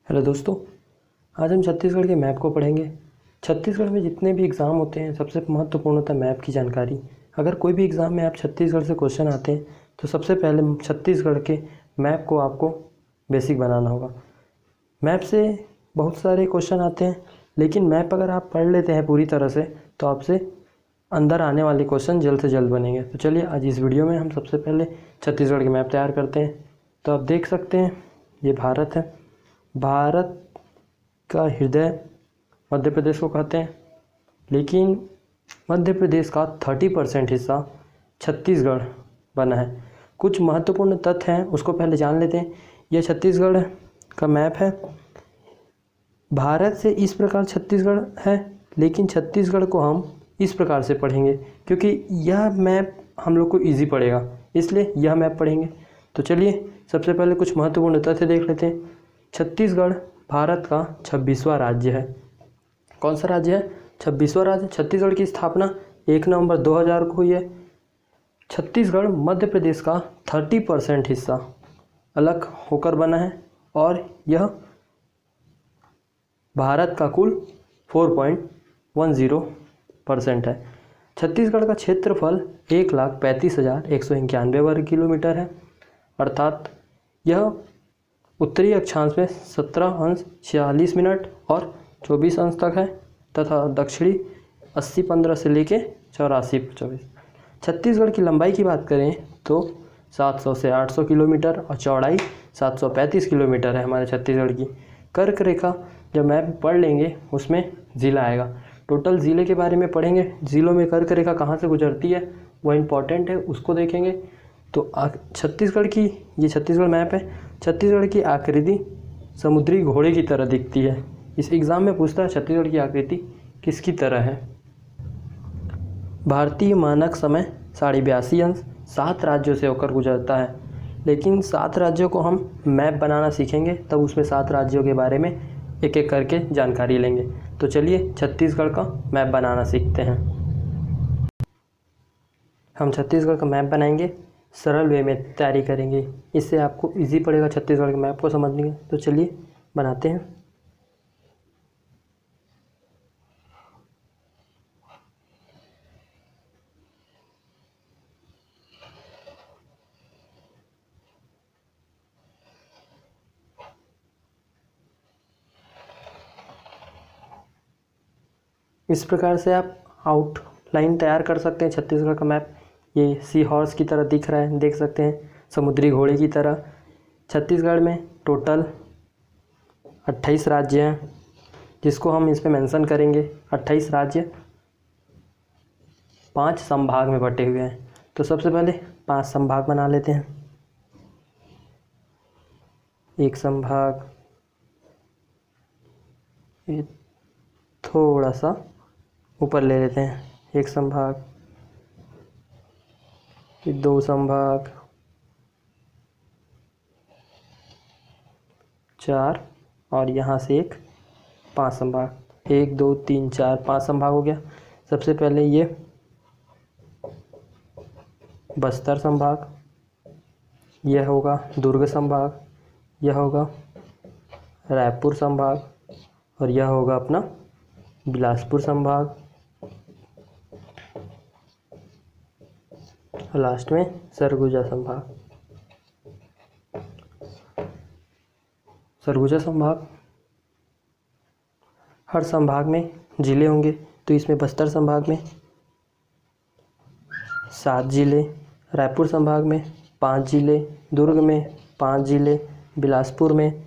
Hello दोस्तों, आज हम छत्तीसगढ़ के मैप को पढ़ेंगे। छत्तीसगढ़ में जितने भी एग्ज़ाम होते हैं सबसे महत्वपूर्ण होता है मैप की जानकारी। अगर कोई भी एग्ज़ाम में आप छत्तीसगढ़ से क्वेश्चन आते हैं तो सबसे पहले छत्तीसगढ़ के मैप को आपको बेसिक बनाना होगा। मैप से बहुत सारे क्वेश्चन आते हैं, लेकिन मैप अगर आप पढ़ लेते हैं पूरी तरह से तो आपसे अंदर आने वाले क्वेश्चन जल्द से जल्द बनेंगे। तो चलिए आज इस वीडियो में हम सबसे पहले छत्तीसगढ़ के मैप तैयार करते हैं। तो आप देख सकते हैं ये भारत है। भारत का हृदय मध्य प्रदेश को कहते हैं, लेकिन मध्य प्रदेश का 30% हिस्सा छत्तीसगढ़ बना है। कुछ महत्वपूर्ण तथ्य हैं उसको पहले जान लेते हैं। यह छत्तीसगढ़ का मैप है। भारत से इस प्रकार छत्तीसगढ़ है, लेकिन छत्तीसगढ़ को हम इस प्रकार से पढ़ेंगे क्योंकि यह मैप हम लोग को ईजी पड़ेगा, इसलिए यह मैप पढ़ेंगे। तो चलिए सबसे पहले कुछ महत्वपूर्ण तथ्य देख लेते हैं। छत्तीसगढ़ भारत का 26वां राज्य है। कौन सा राज्य है? 26वां राज्य। छत्तीसगढ़ की स्थापना 1 नवंबर 2000 को हुई है। छत्तीसगढ़ मध्य प्रदेश का 30% हिस्सा अलग होकर बना है और यह भारत का कुल 4.10% है। छत्तीसगढ़ का क्षेत्रफल 1,35,191 वर्ग किलोमीटर है, अर्थात यह उत्तरी अक्षांश में 17:46 और 24 तक है तथा दक्षिणी 80:15 से लेके 84:24। छत्तीसगढ़ की लंबाई की बात करें तो 700 से 800 किलोमीटर और चौड़ाई 735 किलोमीटर है हमारे छत्तीसगढ़ की। कर्क रेखा जब मैप पढ़ लेंगे उसमें ज़िला आएगा। टोटल ज़िले के बारे में पढ़ेंगे। ज़िलों में कर्क रेखा कहाँ से गुजरती है वो इम्पॉर्टेंट है, उसको देखेंगे। तो छत्तीसगढ़ की ये छत्तीसगढ़ मैप है। छत्तीसगढ़ की आकृति समुद्री घोड़े की तरह दिखती है। इस एग्ज़ाम में पूछता है छत्तीसगढ़ की आकृति किसकी तरह है। भारतीय मानक समय 82.5 अंश 7 राज्यों से होकर गुजरता है, लेकिन 7 राज्यों को हम मैप बनाना सीखेंगे तब उसमें 7 राज्यों के बारे में एक एक करके जानकारी लेंगे। तो चलिए छत्तीसगढ़ का मैप बनाना सीखते हैं। हम छत्तीसगढ़ का मैप बनाएंगे, सरल वे में तैयारी करेंगे, इससे आपको इजी पड़ेगा छत्तीसगढ़ के मैप को समझने में। तो चलिए बनाते हैं। इस प्रकार से आप आउटलाइन तैयार कर सकते हैं छत्तीसगढ़ का मैप। ये सी हॉर्स की तरह दिख रहा है, देख सकते हैं, समुद्री घोड़े की तरह। छत्तीसगढ़ में टोटल 28 राज्य हैं, जिसको हम इस पे मेंशन करेंगे। 28 राज्य 5 संभाग में बटे हुए हैं। तो सबसे पहले 5 संभाग बना लेते हैं। एक संभाग ये थोड़ा सा ऊपर ले लेते हैं। एक संभाग, फिर 2 संभाग, 4 और यहाँ से एक 5 संभाग। 1 2 3 4 5 संभाग हो गया। सबसे पहले ये बस्तर संभाग, यह होगा दुर्ग संभाग, यह होगा रायपुर संभाग और यह होगा अपना बिलासपुर संभाग, और लास्ट में सरगुजा संभाग। सरगुजा संभाग, हर संभाग में जिले होंगे। तो इसमें बस्तर संभाग में 7 जिले, रायपुर संभाग में 5 जिले, दुर्ग में 5 जिले, बिलासपुर में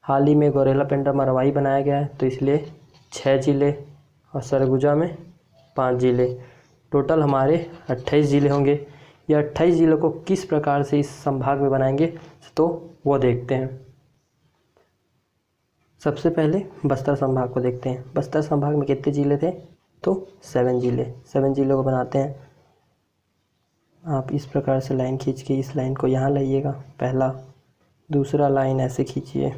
हाल ही में गौरेला पेंड्रा मरवाही बनाया गया है तो इसलिए 6 जिले, और सरगुजा में 5 जिले। टोटल हमारे 28 जिले होंगे। ये 28 जिलों को किस प्रकार से इस संभाग में बनाएंगे तो वो देखते हैं। सबसे पहले बस्तर संभाग को देखते हैं। बस्तर संभाग में कितने जिले थे? तो 7 जिले। 7 जिलों को बनाते हैं। आप इस प्रकार से लाइन खींच के इस लाइन को यहाँ लाइएगा, पहला, दूसरा लाइन ऐसे खींचिए,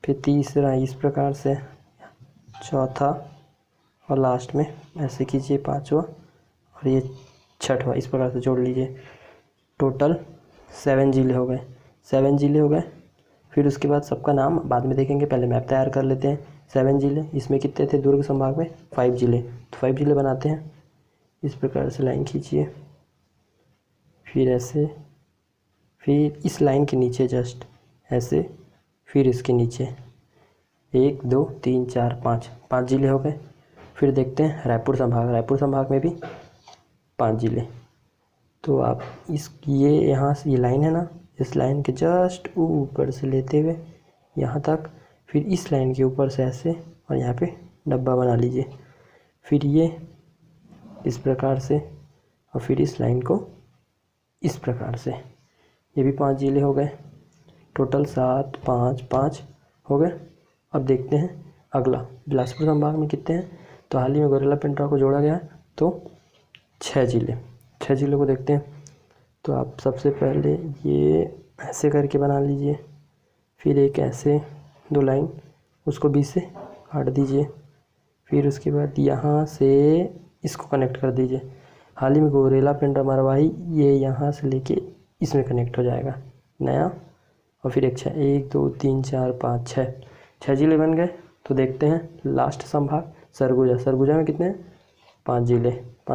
फिर तीसरा इस प्रकार से, चौथा और लास्ट में ऐसे खींचिए, 5वां और ये 6वां, इस प्रकार से जोड़ लीजिए। टोटल 7 जिले हो गए। 7 जिले हो गए। फिर उसके बाद सबका नाम बाद में देखेंगे, पहले मैप तैयार कर लेते हैं। 7 जिले, इसमें कितने थे दुर्ग संभाग में? 5 जिले, तो 5 जिले बनाते हैं। इस प्रकार से लाइन खींचिए, फिर ऐसे, फिर इस लाइन के नीचे जस्ट ऐसे, फिर इसके नीचे 1 2 3 4 5 जिले हो गए। फिर देखते हैं रायपुर संभाग में भी 5 जिले। तो आप ये यहाँ से ये लाइन है ना, इस लाइन के जस्ट ऊपर से लेते हुए यहाँ तक, फिर इस लाइन के ऊपर से ऐसे और यहाँ पे डब्बा बना लीजिए। फिर ये इस प्रकार से, और फिर इस लाइन को इस प्रकार से। ये भी 5 जिले हो गए, टोटल 7 5 5 हो गए। अब देखते हैं अगला, बिलासपुर संभाग में कितने हैं? तो हाल ही में गौरेला पेंड्रा को जोड़ा गया है, तो 6 जिलों को देखते हैं। तो आप सबसे पहले ये ऐसे करके बना लीजिए, फिर एक ऐसे 2 लाइन उसको बीच से काट दीजिए, फिर उसके बाद यहाँ से इसको कनेक्ट कर दीजिए। हाल ही में गौरेला पेंड्रा मरवाही, ये यहाँ से लेके इसमें कनेक्ट हो जाएगा नया, और फिर एक 1 2 3 4 5 6 जिले बन गए। तो देखते हैं लास्ट संभाग सरगुजा में कितने हैं? 5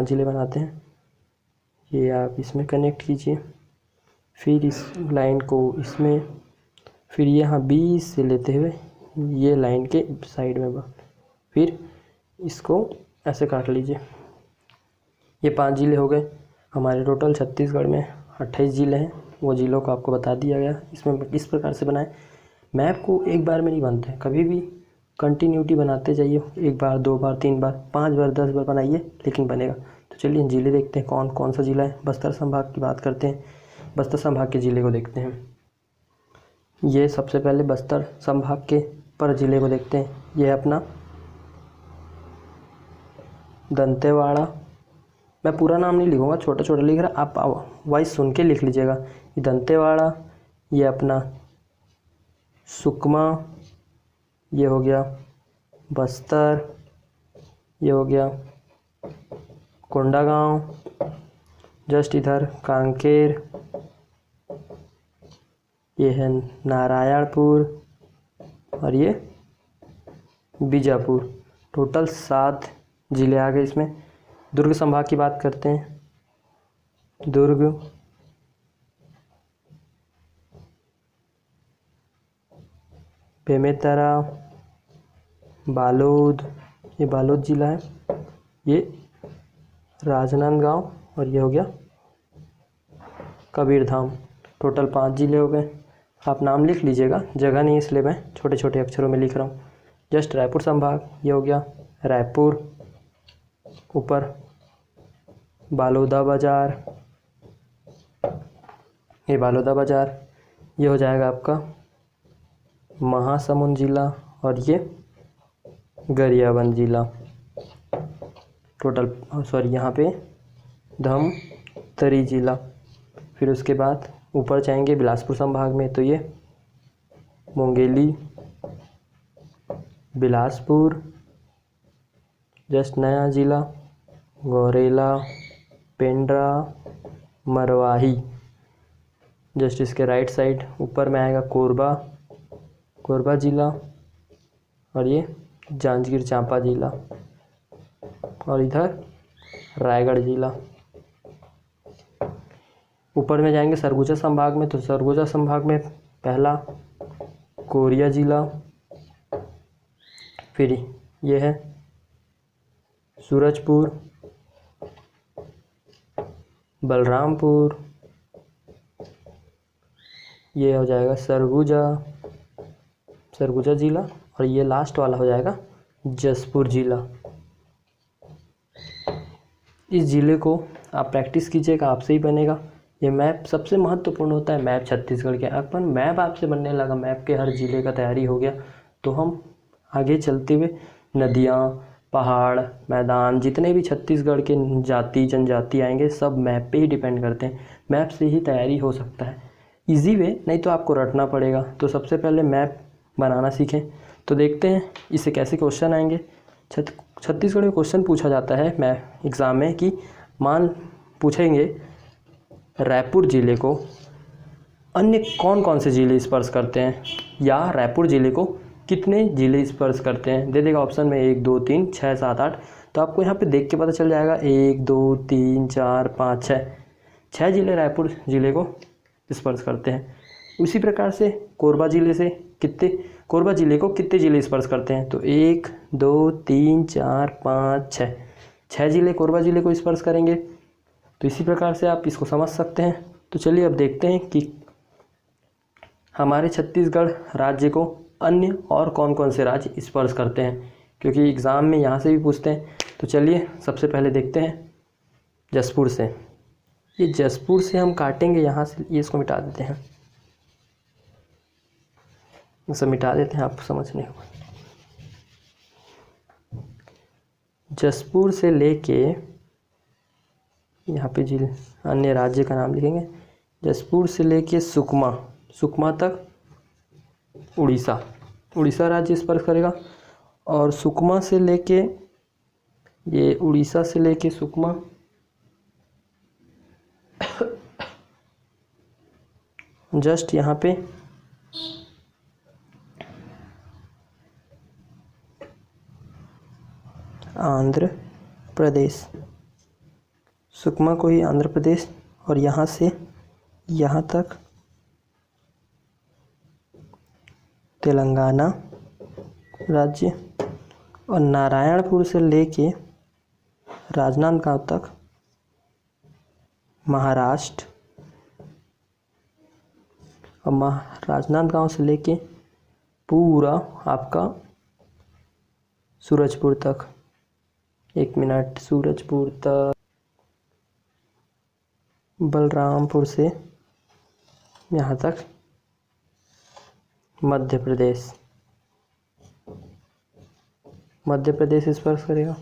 जिले बनाते हैं। ये आप इसमें कनेक्ट कीजिए, फिर इस लाइन को इसमें, फिर यहाँ 20 से लेते हुए ये लाइन के साइड में, फिर इसको ऐसे काट लीजिए। ये 5 जिले हो गए हमारे। टोटल छत्तीसगढ़ में 28 जिले हैं, वो जिलों को आपको बता दिया गया। इसमें इस प्रकार से बनाएं। मैप को एक बार में नहीं बनते, कभी भी कंटिन्यूटी बनाते जाइए। 1 बार 2 बार 3 बार 5 बार 10 बार बनाइए, लेकिन बनेगा। तो चलिए जिले देखते हैं कौन कौन सा जिला है। बस्तर संभाग की बात करते हैं, बस्तर संभाग के ज़िले को देखते हैं। ये सबसे पहले बस्तर संभाग के पर ज़िले को देखते हैं। ये है अपना दंतेवाड़ा। मैं पूरा नाम नहीं लिखूँगा, छोटा छोटा लिख रहा, आप वॉइस सुन के लिख लीजिएगा। ये दंतेवाड़ा, ये अपना सुकमा, ये हो गया बस्तर, ये हो गया कोंडागांव, जस्ट इधर कांकेर, ये है नारायणपुर, और ये बीजापुर। टोटल 7 जिले आ गए इसमें। दुर्ग संभाग की बात करते हैं। दुर्ग, बेमेतरा, बालोद, ये बालोद जिला है, ये राजनांदगांव, और ये हो गया कबीरधाम। टोटल 5 जिले हो गए। आप नाम लिख लीजिएगा, जगह नहीं इसलिए मैं छोटे छोटे अक्षरों में लिख रहा हूँ। जस्ट रायपुर संभाग, ये हो गया रायपुर, ऊपर बालोदा बाज़ार, ये बालोदा बाज़ार, ये हो जाएगा आपका महासमुंद जिला, और ये गरियाबंद जिला। टोटल यहाँ पे धमतरी जिला। फिर उसके बाद ऊपर जाएंगे बिलासपुर संभाग में, तो ये मुंगेली, बिलासपुर, जस्ट नया जिला गौरेला पेंड्रा मरवाही। जस्ट इसके राइट साइड ऊपर में आएगा कोरबा जिला, और ये जांजगीर चांपा जिला, और इधर रायगढ़ जिला। ऊपर में जाएंगे सरगुजा संभाग में, तो सरगुजा संभाग में पहला कोरिया जिला, फिर ये है सूरजपुर, बलरामपुर, ये हो जाएगा सरगुजा जिला, और ये लास्ट वाला हो जाएगा जसपुर जिला। इस ज़िले को आप प्रैक्टिस कीजिएगा, आपसे ही बनेगा। ये मैप सबसे महत्वपूर्ण होता है, मैप छत्तीसगढ़ के। अपन मैप आपसे बनने लगा, मैप के हर ज़िले का तैयारी हो गया, तो हम आगे चलते हुए नदियाँ, पहाड़, मैदान, जितने भी छत्तीसगढ़ के जाति जनजाति आएंगे, सब मैप पे ही डिपेंड करते हैं। मैप से ही तैयारी हो सकता है इजी वे, नहीं तो आपको रटना पड़ेगा। तो सबसे पहले मैप बनाना सीखें। तो देखते हैं इससे कैसे क्वेश्चन आएंगे। छत्तीसगढ़ में क्वेश्चन पूछा जाता है मैप एग्ज़ाम में कि पूछेंगे रायपुर ज़िले को अन्य कौन कौन से जिले स्पर्श करते हैं, या रायपुर जिले को कितने जिले स्पर्श करते हैं। दे देगा ऑप्शन में 1 2 3 6 7 8। तो आपको यहाँ पे देख के पता चल जाएगा 1 2 3 4 5 6, 6 जिले रायपुर जिले को स्पर्श करते हैं। उसी प्रकार से कोरबा जिले को कितने जिले स्पर्श करते हैं। तो 1 2 3 4 5 6, 6 जिले कोरबा जिले को स्पर्श करेंगे। तो इसी प्रकार से आप इसको समझ सकते हैं। तो चलिए अब देखते हैं कि हमारे छत्तीसगढ़ राज्य को अन्य और कौन कौन से राज्य स्पर्श करते हैं, क्योंकि एग्ज़ाम में यहाँ से भी पूछते हैं। तो चलिए सबसे पहले देखते हैं जसपुर से। ये जसपुर से हम काटेंगे यहाँ से, ये इसको मिटा देते हैं, इसे मिटा देते हैं, आप समझने को। जसपुर से लेके यहाँ पे जिले अन्य राज्य का नाम लिखेंगे। जसपुर से लेके सुकमा तक उड़ीसा राज्य स्पर्श करेगा। और सुकमा से लेके ये उड़ीसा से लेके सुकमा जस्ट यहाँ पे आंध्र प्रदेश, सुकमा को ही आंध्र प्रदेश, और यहाँ से यहाँ तक तेलंगाना राज्य, और नारायणपुर से लेके राजनांदगांव तक महाराष्ट्र, और राजनांदगांव से लेके पूरा आपका सूरजपुर तक, 1 मिनट, सूरजपुर तक, बलरामपुर से यहाँ तक मध्य प्रदेश स्पर्श करेगा।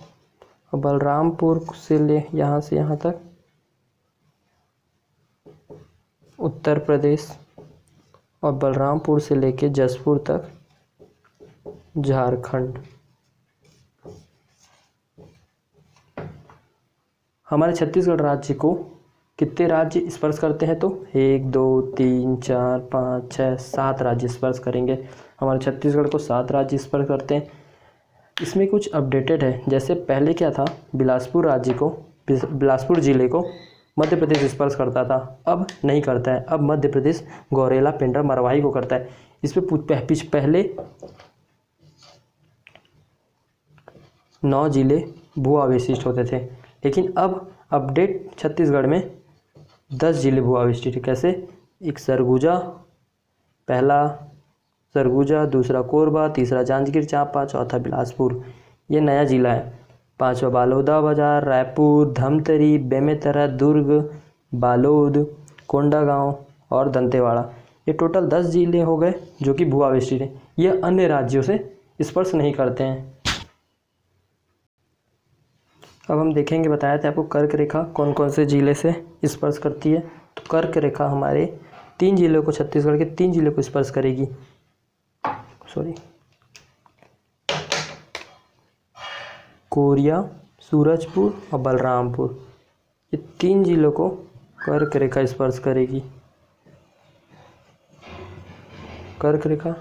और बलरामपुर से ले यहाँ से यहाँ तक उत्तर प्रदेश, और बलरामपुर से लेके जसपुर तक झारखंड। हमारे छत्तीसगढ़ राज्य को कितने राज्य स्पर्श करते हैं। तो 1 2 3 4 5 6 7 राज्य स्पर्श करेंगे। हमारे छत्तीसगढ़ को 7 राज्य स्पर्श करते हैं। इसमें कुछ अपडेटेड है, जैसे पहले क्या था, बिलासपुर ज़िले को मध्य प्रदेश स्पर्श करता था, अब नहीं करता है। अब मध्य प्रदेश गौरेला, पेंड्रा, मरवाही को करता है। इस पर पहले 9 जिले भू अवशिष्ट होते थे, लेकिन अब अपडेट छत्तीसगढ़ में 10 जिले भू अवशिष्ट। कैसे, एक पहला सरगुजा, दूसरा कोरबा, तीसरा जांजगीर चांपा, चौथा बिलासपुर, ये नया जिला है। 5वां बलौदाबाजार, रायपुर, धमतरी, बेमेतरा, दुर्ग, बालोद, कोंडागांव और दंतेवाड़ा। ये टोटल 10 जिले हो गए जो कि भू अवशिष्ट हैं। ये अन्य राज्यों से स्पर्श नहीं करते हैं। अब हम देखेंगे, बताया था आपको कर्क रेखा कौन कौन से जिले से स्पर्श करती है। तो कर्क रेखा हमारे 3 जिलों को, छत्तीसगढ़ के 3 जिलों को स्पर्श करेगी। कोरिया, सूरजपुर और बलरामपुर, ये 3 जिलों को कर्क रेखा स्पर्श करेगी। कर्क रेखा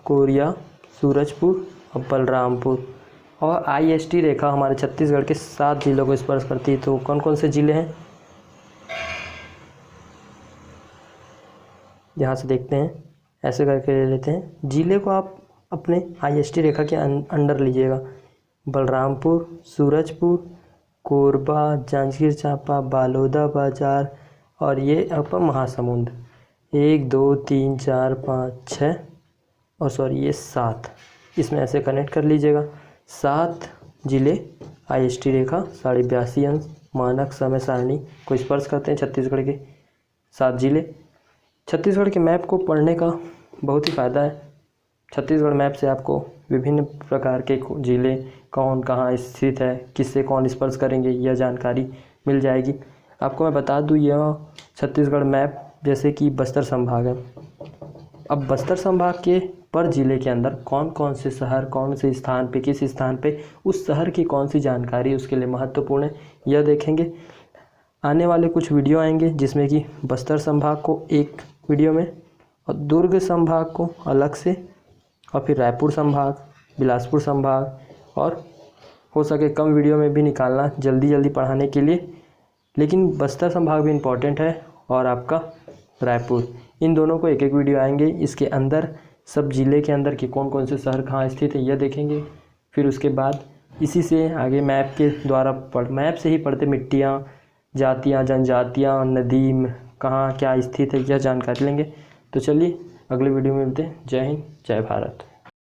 कोरिया, सूरजपुर और बलरामपुर। और IST रेखा हमारे छत्तीसगढ़ के 7 जिलों को स्पर्श करती है। तो कौन कौन से जिले हैं, यहाँ से देखते हैं, ऐसे करके ले लेते हैं। जिले को आप अपने IST रेखा के अंडर लीजिएगा। बलरामपुर, सूरजपुर, कोरबा, जांजगीर चांपा, बालोदाबाजार और ये आपका महासमुंद। 1 2 3 4 5 6 और ये 7, इसमें ऐसे कनेक्ट कर लीजिएगा। 7 जिले IST रेखा 82.5 अंश मानक समय सारणी को स्पर्श करते हैं। छत्तीसगढ़ के 7 जिले। छत्तीसगढ़ के मैप को पढ़ने का बहुत ही फ़ायदा है। छत्तीसगढ़ मैप से आपको विभिन्न प्रकार के जिले कौन कहाँ स्थित है, किससे कौन स्पर्श करेंगे, यह जानकारी मिल जाएगी। आपको मैं बता दूं, यह छत्तीसगढ़ मैप जैसे कि बस्तर संभाग है। अब बस्तर संभाग के पर जिले के अंदर कौन कौन से शहर, कौन से स्थान पे, किस स्थान पे उस शहर की कौन सी जानकारी उसके लिए महत्वपूर्ण है, यह देखेंगे। आने वाले कुछ वीडियो आएंगे जिसमें कि बस्तर संभाग को एक वीडियो में, और दुर्ग संभाग को अलग से, और फिर रायपुर संभाग, बिलासपुर संभाग, और हो सके कम वीडियो में भी निकालना जल्दी जल्दी पढ़ाने के लिए। लेकिन बस्तर संभाग भी इम्पॉर्टेंट है और आपका रायपुर, इन दोनों को एक एक वीडियो आएंगे। इसके अंदर सब ज़िले के अंदर के कौन कौन से शहर कहाँ स्थित है यह देखेंगे। फिर उसके बाद इसी से आगे मैप के द्वारा मैप से ही पढ़ते मिट्टियाँ, जातियाँ, जनजातियाँ, नदी कहाँ क्या स्थित है यह जानकारी लेंगे। तो चलिए अगले वीडियो में मिलते हैं। जय हिंद, जय भारत।